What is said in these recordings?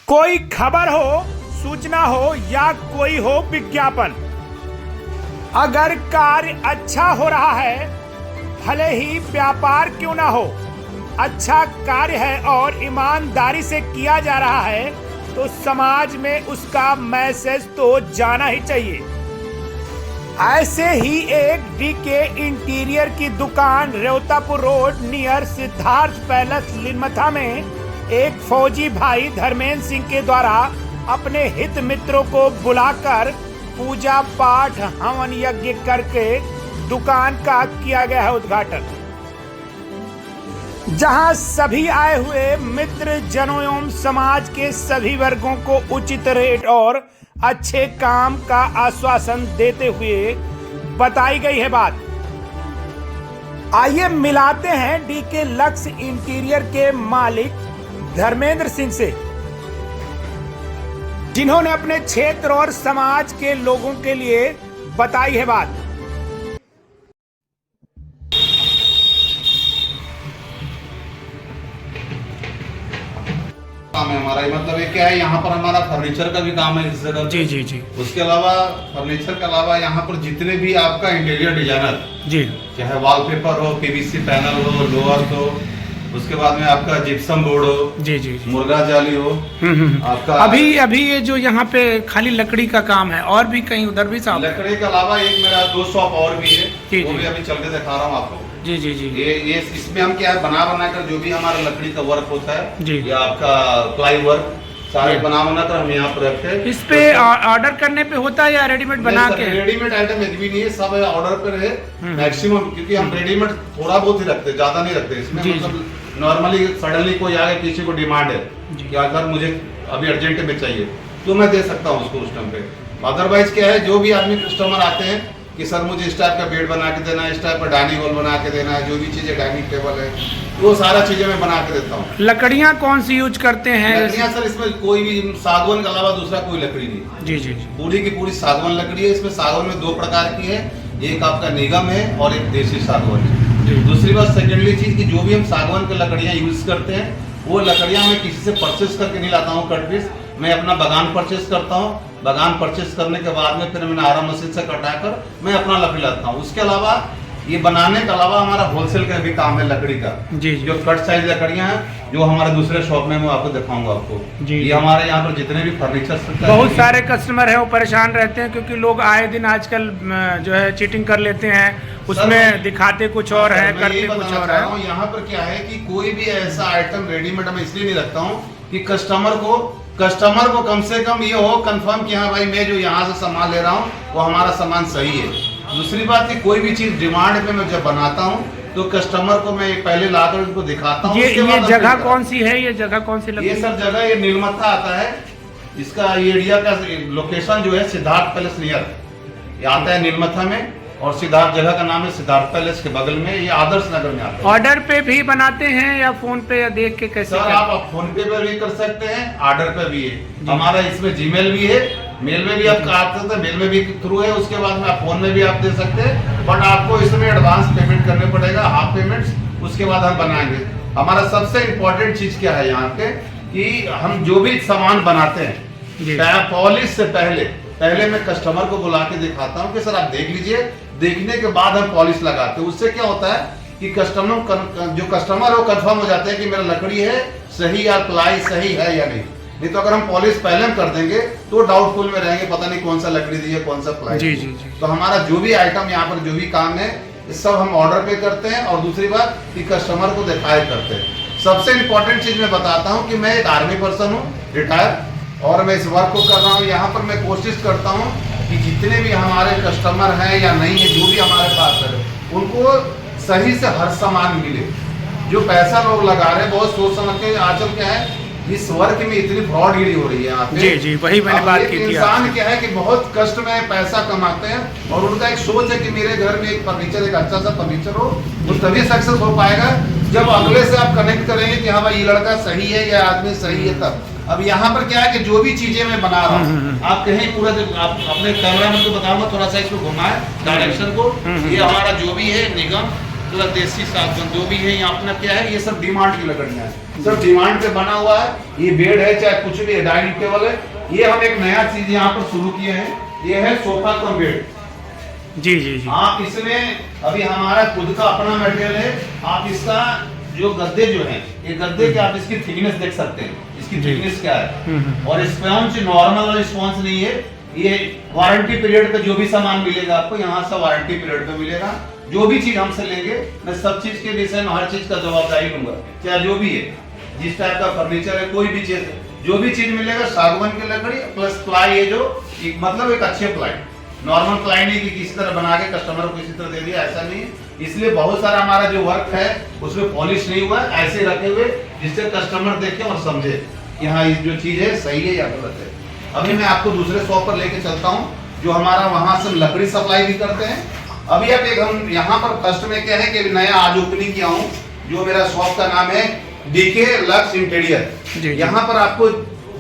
कोई खबर हो, सूचना हो या कोई हो विज्ञापन, अगर कार्य अच्छा हो रहा है, भले ही व्यापार क्यों ना हो, अच्छा कार्य है और ईमानदारी से किया जा रहा है तो समाज में उसका मैसेज तो जाना ही चाहिए। ऐसे ही एक डीके इंटीरियर की दुकान रेवतापुर रोड नियर सिद्धार्थ पैलेस लिनमथा में एक फौजी भाई धर्मेंद्र सिंह के द्वारा अपने हित मित्रों को बुलाकर पूजा पाठ हवन यज्ञ करके दुकान का किया गया है उद्घाटन, जहां सभी आए हुए मित्र जनों एवं समाज के सभी वर्गों को उचित रेट और अच्छे काम का आश्वासन देते हुए बताई गई है बात। आइए मिलाते हैं डीके लक्स इंटीरियर के मालिक धर्मेंद्र सिंह से, जिन्होंने अपने क्षेत्र और समाज के लोगों के लिए बताई है बात। काम है हमारा, मतलब ये क्या है, यहाँ पर हमारा फर्नीचर का भी काम है इस जगह। जी जी जी। उसके अलावा फर्नीचर के अलावा यहाँ पर जितने भी आपका इंटीरियर डिजाइनर जी, चाहे वॉलपेपर हो, पीवीसी पैनल हो, लोअर हो, उसके बाद में आपका जिप्सम बोर्ड हो, जी जी, मुर्गा जाली हो, आपका अभी ये जो यहाँ पे खाली लकड़ी का काम है और भी कहीं उधर भी साहब लकड़ी के अलावा एक मेरा 2 शॉप और भी है, जी, वो जी। भी अभी चल के दिखा रहा हूँ आपको। जी जी जी ये इसमें हम क्या है, बना कर जो भी हमारा लकड़ी का वर्क होता है जी। या आपका प्लाई वर्क सारे जी। बना कर हम यहाँ पर रखते हैं। इस पे ऑर्डर करने पे होता है या रेडीमेड बना के? रेडीमेड आइटम एक भी नहीं है, सब ऑर्डर पर है मैक्सिमम, क्योंकि हम रेडीमेड थोड़ा बहुत ही रखते हैं, ज्यादा नहीं रखते इसमें। जी, मतलब नॉर्मली सडनली कोई आगे किसी को डिमांड है कि अगर मुझे अभी अर्जेंट में चाहिए तो मैं दे सकता हूँ उसको उस टाइम पे। अदरवाइज क्या है, जो भी आदमी कस्टमर आते हैं कि सर मुझे इस टाइप का बेड बना के देना है, इस टाइप का डाइनिंग हॉल बना के देना है, जो भी चीजें डाइनिंग टेबल है वो सारा चीजें मैं बना के देता हूँ। लकड़ियाँ कौन सी यूज करते हैं? लकड़ियाँ सर इसमें कोई भी सागवान के अलावा दूसरा कोई लकड़ी नहीं। जी जी जी। पूरी की पूरी सागवान लकड़ी है। इसमें सागवान में 2 प्रकार की है, एक आपका निगम है और एक देसी सागवान है। दूसरी बात सेकेंडली चीज की जो भी हम सागवान की लकड़ियाँ यूज करते हैं वो लकड़ियाँ मैं किसी से परचेस करके नहीं लाता हूँ कट पीस, मैं अपना बागान परचेस करता हूँ। बागान परचेस करने के बाद में फिर मैंने आरा मशीन से कटाकर मैं अपना लकड़ी लाता हूँ। उसके अलावा ये बनाने के अलावा हमारा होलसेल का भी काम है लकड़ी का। जी जी। जो कट साइज लकड़ियाँ हैं जो हमारे दूसरे शॉप में मैं आपको दिखाऊंगा आपको। जी। ये हमारे यहाँ पर जितने भी फर्नीचर, बहुत सारे कस्टमर हैं वो परेशान रहते हैं क्योंकि लोग आए दिन आजकल जो है चीटिंग कर लेते हैं, उसमें दिखाते कुछ और है, करते कुछ और है। यहाँ पर क्या है कि कोई भी ऐसा आइटम रेडीमेड मैं इसलिए नहीं रखता हूँ कि कस्टमर को कम से कम ये हो कंफर्म कि हाँ भाई मैं जो यहाँ से सामान ले रहा हूँ वो हमारा सामान सही है। दूसरी बात कि कोई भी चीज डिमांड पे मैं जब बनाता हूँ तो कस्टमर को मैं पहले लाकर उनको दिखाता हूँ। ये जगह कौन सी है? ये जगह कौन सी लगी? ये सर जगह ये नीलमथा आता है, इसका एरिया का लोकेशन जो है सिद्धार्थ पैलेस नियर ये आता है नीलमथा में, और सिद्धार्थ जगह का नाम है सिद्धार्थ पैलेस के बगल में, ये आदर्श नगर में आता है। ऑर्डर पे भी बनाते हैं या फोन पे या देख के कैसे? सर आप फोन पे भी कर सकते हैं, ऑर्डर पे भी है। हमारा इसमें जीमेल भी है, मेल में भी आप कर सकते हैं, मेल में भी थ्रू है। उसके बाद में आप फोन में भी आप दे सकते हैं, बट आपको इसमें एडवांस पेमेंट करने पड़ेगा, हाफ पेमेंट, उसके बाद हम बनाएंगे। हमारा सबसे इम्पोर्टेंट चीज क्या है यहाँ पे कि हम जो भी सामान बनाते हैं पॉलिश से पहले मैं कस्टमर को बुला के दिखाता हूँ कि सर आप देख लीजिए, देखने के बाद हम पॉलिश लगाते हैं। उससे क्या होता है कि जो कस्टमर है वो कंफर्म हो जाता है कि मेरा लकड़ी है सही या प्लाई सही है या नहीं तो अगर हम पॉलिश पहले हम कर देंगे तो डाउटफुल में रहेंगे, पता नहीं कौन सा लकड़ी दी है कौन सा प्लाई। जी जी जी। तो हमारा जो भी आइटम यहाँ पर जो भी काम है सब हम ऑर्डर पे करते हैं, और दूसरी बात कि कस्टमर को दिखाए करते हैं। सबसे इम्पोर्टेंट चीज मैं बताता हूँ कि मैं एक आर्मी पर्सन हूँ रिटायर, और मैं इस वर्क को कर रहा हूँ। यहाँ पर मैं कोशिश करता हूँ कि जितने भी हमारे कस्टमर हैं या नहीं है जो भी हमारे पास है उनको सही से हर सामान मिले। जो पैसा लोग लगा रहे हैं बहुत सोच समझ के, आजकल क्या है इस वर्क में इतनी फ्रॉडगिरी हो रही है यहाँ पे। जी जी, वही मैंने बात की थी। इंसान क्या है कि बहुत कष्ट में पैसा कमाते हैं और उनका एक सोच है कि मेरे घर में एक फर्नीचर, एक अच्छा सा फर्नीचर हो, वो तभी सक्सेस हो पाएगा जब अगले से आप कनेक्ट करेंगे कि हाँ भाई ये लड़का सही है या आदमी सही है तब। अब यहाँ पर क्या है कि जो भी चीजें मैं बना रहा हूँ आप कहीं पूरा आप अपने कैमरा में तो बताऊंगा, थोड़ा सा इसको घुमाए डायरेक्शन को। ये हमारा जो भी है निगम प्लस देसी सागवान जो भी है यहाँ अपना क्या है, ये सब डिमांड की लकड़ियाँ है, सब डिमांड पे बना हुआ है। ये बेड है चाहे कुछ भी है, डाइनिंग टेबल है। ये हम एक नया चीज यहाँ पर शुरू किए हैं, ये है सोफा कम बेड। जी जी जी। आप इसमें अभी हमारा खुद का अपना मटेरियल है। आप इसका जो गद्दे जो हैं, ये गद्दे के आप इसकी थिकनेस देख सकते हैं, इसकी थिकनेस क्या है। और स्पॉन्ज नॉर्मल वाला स्पॉन्ज नहीं है, ये वारंटी पीरियड पे जो भी सामान मिलेगा आपको यहाँ से वारंटी पीरियड पे मिलेगा। जो भी चीज हमसे लेंगे मैं सब चीज के विषय में हर चीज का जवाबदारी लूंगा, चाहे जो भी है, जिस टाइप का फर्नीचर है, कोई भी चीज, जो भी चीज मिलेगा सागवान की लकड़ी प्लस प्लाई है, जो मतलब एक अच्छे प्लाई, नॉर्मल प्लाई नहीं कि किसी तरह बना के कस्टमर को किसी तरह दे दिया, ऐसा नहीं है। इसलिए बहुत सारा हमारा जो वर्क है उसमें पॉलिश नहीं हुआ, ऐसे रखे हुए जिससे कस्टमर देखे और समझे कि हाँ ये जो चीज है सही है या गलत है। अभी मैं आपको दूसरे शॉप पर लेके चलता हूँ जो हमारा वहां से लकड़ी सप्लाई भी करते हैं। अभी आप एक हम यहाँ पर फर्स्ट में क्या है कि नया आज ओपनिंग किया हूँ, जो मेरा शॉप का नाम है डीके लक्स इंटीरियर। यहाँ पर आपको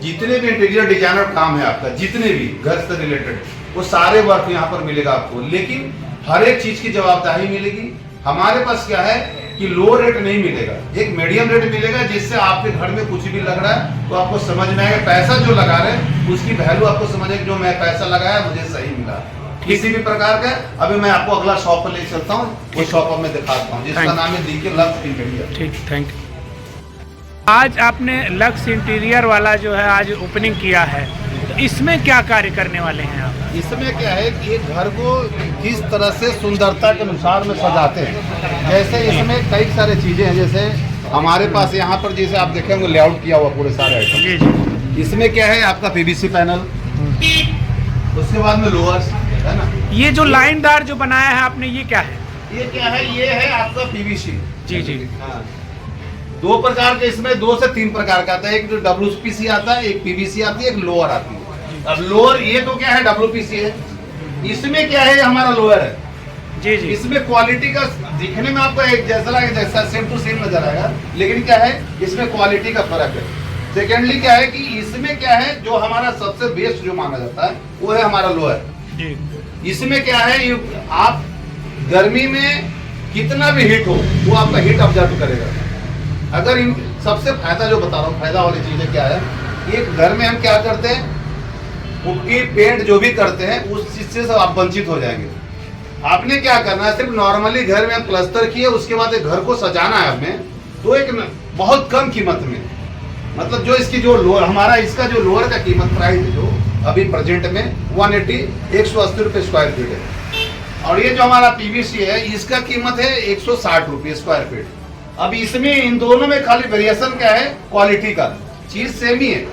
जितने भी इंटीरियर डिजाइनर काम है आपका, जितने भी घर से रिलेटेड, वो सारे वर्क यहाँ पर मिलेगा आपको, लेकिन हर एक चीज की जवाबदारी मिलेगी। हमारे पास क्या है कि लो रेट नहीं मिलेगा, एक मीडियम रेट मिलेगा, जिससे आपके घर में कुछ भी लग रहा है तो आपको समझ में आएगा, पैसा जो लगा रहे हैं उसकी वैल्यू आपको समझ आएगी, जो मैं पैसा लगाया मुझे सही मिला किसी भी प्रकार का। अभी मैं आपको अगला शॉप पर ले चलता हूँ, वो शॉप में दिखाता हूँ जिसका नाम है डीके लक्स इंटीरियर। ठीक, थैंक यू। आज आपने लक्स इंटीरियर वाला जो है आज ओपनिंग किया है, तो इसमें क्या कार्य करने वाले हैं आप? इसमें क्या है कि एक घर को किस तरह से सुंदरता के अनुसार में सजाते हैं, जैसे इसमें कई सारे चीजें हैं। जैसे हमारे पास यहाँ पर जैसे आप देखेंगे लेआउट किया हुआ पूरे सारे आइटम। इसमें क्या है आपका पीवीसी पैनल, उसके बाद में लोअर्स है ना। ये जो लाइनदार जो बनाया है आपने, ये क्या है? ये क्या है, ये है आपका पीवीसी। जी जी। हाँ, दो प्रकार के, इसमें 2 से 3 प्रकार का आता है, एक जो WPC आता है, एक पीवीसी आती है, एक लोअर आती है। अब लोअर ये तो क्या है WPC है, इसमें क्या है हमारा लोअर है। जी जी। इसमें क्वालिटी का दिखने में आपको एक जैसा लगेगा, जैसा सेम टू सेम नजर आएगा, लेकिन क्या है इसमें क्वालिटी का फर्क है। सेकेंडली क्या है कि इसमें क्या है जो हमारा सबसे बेस्ट जो माना जाता है वो है हमारा लोअर जी। इसमें क्या है, आप गर्मी में कितना भी हीट हो वो आपका हीट ऑब्जर्व करेगा। अगर इन सबसे फायदा जो बता रहा हूँ, फायदा वाली चीजें क्या है, एक घर में हम क्या करते हैं, पुट्टी पेंट जो भी करते हैं उस चीज से सब आप वंचित हो जाएंगे। आपने क्या करना है, सिर्फ नॉर्मली घर में प्लास्टर किए, उसके बाद एक घर को सजाना है हमें, तो एक बहुत कम कीमत में, मतलब जो इसकी जो लोअर हमारा इसका जो लोअर का कीमत प्राइस है जो अभी प्रेजेंट में 180 रुपए स्क्वायर फीट है, और ये जो हमारा पीवीसी है इसका कीमत है 160 रुपये स्क्वायर फीट। अब इसमें इन दोनों में खाली वेरिएशन क्या है, क्वालिटी का, चीज सेम ही है,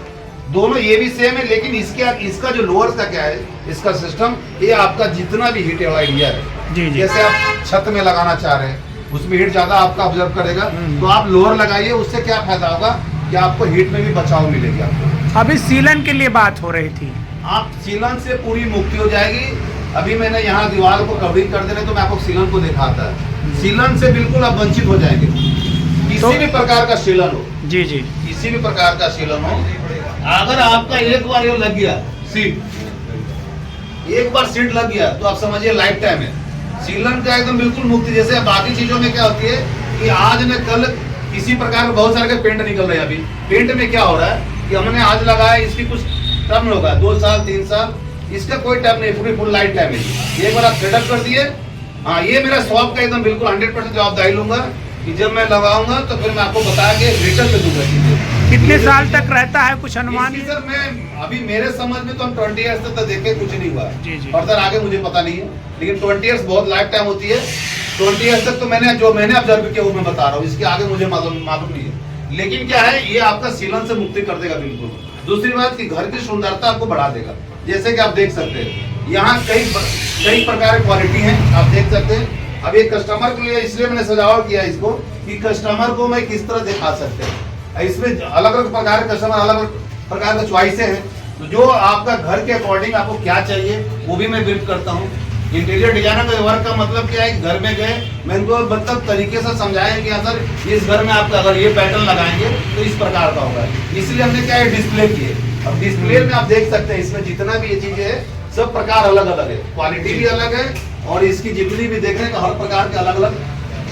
दोनों ये भी सेम है, लेकिन इसका जो लोअर का क्या है, इसका सिस्टम, ये आपका जितना भी हीट एरिया है जी जी। जैसे आप छत में लगाना चाह रहे हैं उसमें हीट ज्यादा आपका ऑब्जर्व करेगा, तो आप लोअर लगाइए, उससे क्या फायदा होगा कि आपको हीट में भी बचाव मिलेगी। आपको अभी सीलन के लिए बात हो रही थी, आप सीलन से पूरी मुक्ति हो जाएगी। अभी मैंने यहाँ दीवार को कवरिंग कर देने तो मैं आपको सीलन को दिखाता है, सीलन से बिल्कुल आप वंचित हो जाएंगे। किसी भी प्रकार का सीलन हो जी जी, किसी भी प्रकार का सीलन हो, अगर आपका एक बार ये लग गया सीट, एक बार सीट लग गया तो आप समझिए लाइफ टाइम है। सीलन का एकदम बिल्कुल मुक्ति। जैसे बाकी चीजों में क्या होती है कि आज न कल किसी प्रकार के बहुत सारे के पेंट निकल रहे हैं। अभी पेंट में क्या हो रहा है कि हमने आज लगाया, इसकी कुछ टर्म होगा 2 साल 3 साल, इसका कोई टर्म नहीं, पूरी फुल लाइफ टाइम है। एक बार आप सेटअप कर दिए, हाँ ये मेरा शॉप का एकदम बिल्कुल 100% जवाबदारी लूंगा कि जब मैं लगाऊंगा तो फिर मैं आपको बता के रिटर्न में दूंगा चीजें। कितने साल तक रहता है कुछ अनुमान? सर मैं अभी मेरे समझ में तो हम 20 ईयर्स तक देखे कुछ नहीं हुआ जी जी। फर्दर आगे मुझे पता नहीं है, लेकिन 20 ईयर्स बहुत लाइफ टाइम होती है। 20 ईयर्स तक तो मैंने ऑब्जर्व किया वो मैं बता रहा हूँ, इसके आगे मुझे मालूम नहीं है। लेकिन क्या है, ये आपका सीलन से मुक्ति कर देगा बिल्कुल। दूसरी बात की घर की सुंदरता आपको बढ़ा देगा। जैसे कि आप देख सकते हैं यहाँ कई प्रकार की क्वालिटी है, आप देख सकते हैं। अब ये कस्टमर के लिए इसलिए मैंने सजावट किया इसको कि कस्टमर को मैं किस तरह दिखा सकते हैं। इसमें अलग अलग प्रकार के कस्टमर, अलग अलग प्रकार के चॉइसें हैं, तो जो आपका घर के अकॉर्डिंग आपको क्या चाहिए वो भी मैं बिल्ड करता हूँ। इंटीरियर डिजाइनर का वर्क का मतलब क्या है, घर में गए मैं इनको मतलब तरीके से समझाया कि सर इस घर में आप अगर ये पैटर्न लगाएंगे तो इस प्रकार का होगा। इसलिए हमने क्या है डिस्प्ले किए। अब डिस्प्ले में आप देख सकते हैं इसमें जितना भी ये चीजें है सब प्रकार अलग अलग है, क्वालिटी भी अलग है, और इसकी जितनी भी देखें तो हर प्रकार के अलग अलग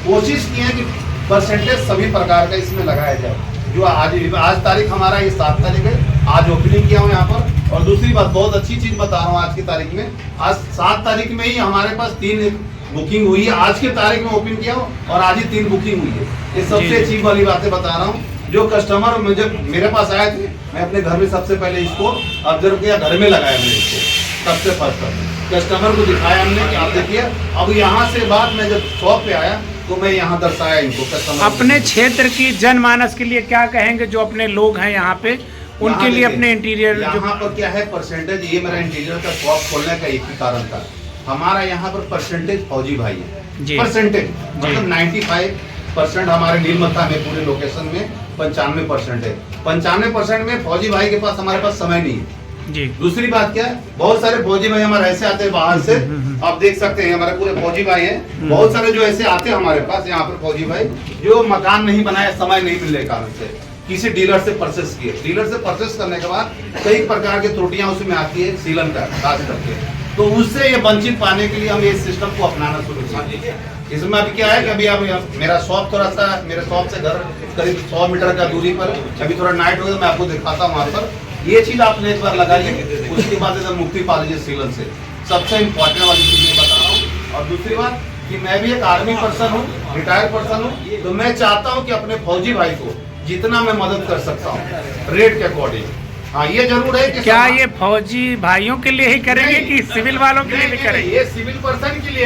कोशिश की है कि परसेंटेज सभी प्रकार का इसमें लगाया जाए। जो आज तारीख हमारा ये 7 तारीख है, आज ओपनिंग किया हूँ यहाँ पर। और दूसरी बात, बहुत अच्छी चीज बता रहा हूँ आज की तारीख में, आज 7 तारीख में ही हमारे पास 3 बुकिंग हुई है। आज की तारीख में ओपन किया हूँ और आज ही 3 बुकिंग हुई है। ये सबसे अच्छी वाली बातें बता रहा हूँ। जो कस्टमर मुझे मेरे पास आए थे, मैं अपने घर में सबसे पहले इसको ऑब्जर्व किया, घर में लगाया मैंने इसको सबसे फर्स्ट कस्टमर को दिखाया हमने कि आप देखिए। अब यहाँ से बाद मैं जब शॉप पे आया तो मैं यहाँ दर्शाया इनको कस्टमर। अपने क्षेत्र की जनमानस के लिए क्या कहेंगे, जो अपने लोग हैं यहाँ पे, उनके लिए अपने इंटीरियर यहाँ पर क्या है परसेंटेज, ये मेरा इंटीरियर का शॉप खोलने का एक ही कारण था। हमारा यहाँ पर परसेंटेज फौजी भाई है, परसेंटेज मतलब 95% हमारे नीलमत्ता में पूरे लोकेशन में 95% है। 95% में फौजी भाई के पास हमारे पास समय नहीं है जी। दूसरी बात क्या है, बहुत सारे फौजी भाई हमारे ऐसे आते हैं बाहर से, आप देख सकते हैं हमारे पूरे फौजी भाई हैं, बहुत सारे जो ऐसे आते हैं हमारे पास यहाँ पर फौजी भाई, जो मकान नहीं बनाया, समय नहीं मिलने के कारण से किसी डीलर से परचेस किए। डीलर से परचेस करने के बाद कई प्रकार की त्रुटियां उसमें आती है, सीलन का खास करके, तो उससे ये वंचित पाने के लिए हम इस सिस्टम को अपनाना शुरू किए। इसमें अभी क्या है कि अभी आप मेरा शॉप थोड़ा सा, मेरे शॉप से घर करीब 100 मीटर का दूरी पर, अभी थोड़ा नाइट हो गया, मैं आपको दिखाता हूँ वहाँ पर। ये चीज आपने एक बार लगाइए, उसके बाद एकदम मुक्ति पा लीजिए सीलन से। सबसे इम्पोर्टेंट वाली चीज मैं बता रहा हूँ। और दूसरी बात कि मैं भी एक आर्मी पर्सन हूँ, रिटायर्ड पर्सन हूँ, तो मैं चाहता हूँ कि अपने फौजी भाई को जितना मैं मदद कर सकता हूँ रेट के अकॉर्डिंग। हाँ, ये जरूर है कि क्या ये फौजी भाइयों के लिए ही करेंगे कि सिविल वालों के लिए भी करेंगे? ये सिविल पर्सन के लिए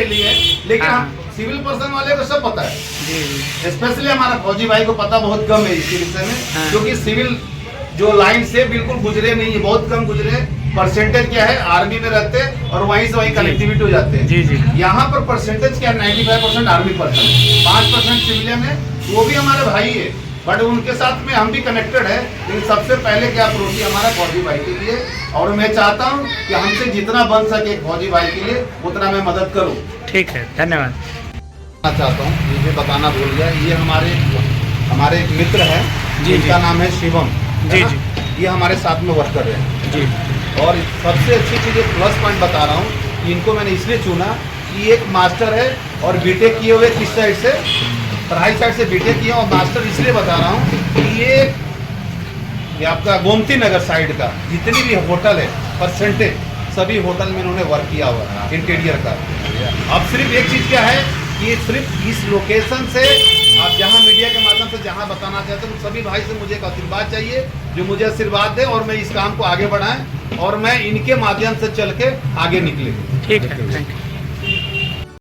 लेकिन हम सिविल पर्सन वाले को सब पता है, स्पेशली हमारा फौजी भाई को पता बहुत कम है इसके विषय में, क्योंकि सिविल जो लाइन से बिल्कुल गुजरे नहीं है, बहुत कम गुजरे। परसेंटेज क्या है, आर्मी में रहते हैं और वहीं से वहीं कनेक्टिविटी हो जाते हैं। जी जी। यहाँ पर परसेंटेज क्या, 95% आर्मी पर्सन, 5% सिविलियन है, वो भी हमारे भाई है, बट उनके साथ में हम भी कनेक्टेड है। लेकिन सबसे पहले क्या प्रोटी हमारा फौजी भाई के लिए, और मैं चाहता हूँ कि हमसे जितना बन सके फौजी भाई के लिए उतना मैं मदद करूँ। ठीक है, धन्यवाद। चाहता हूँ, मुझे बताना भूल गया, ये हमारे एक मित्र है जिनका नाम है शिवम जी जी, ये हमारे साथ में वर्कर है जी। और सबसे अच्छी चीज़ प्लस पॉइंट बता रहा हूँ कि इनको मैंने इसलिए चुना कि एक मास्टर है और बीटेक किए हुए, किस साइड से, पढ़ाई साइड से बीटेक किया, और मास्टर इसलिए बता रहा हूँ कि ये आपका गोमती नगर साइड का जितनी भी होटल है, परसेंटेज सभी होटल में इन्होंने वर्क किया हुआ है इंटीरियर का। अब सिर्फ एक चीज़ क्या है कि सिर्फ इस लोकेशन से आप जहां मीडिया के माध्यम से जहां बताना चाहते हैं, सभी भाई से मुझे एक आशीर्वाद चाहिए, जो मुझे आशीर्वाद दे और मैं इस काम को आगे बढ़ाएं और मैं इनके माध्यम से चल के आगे निकले। ठीक है, थैंक यू।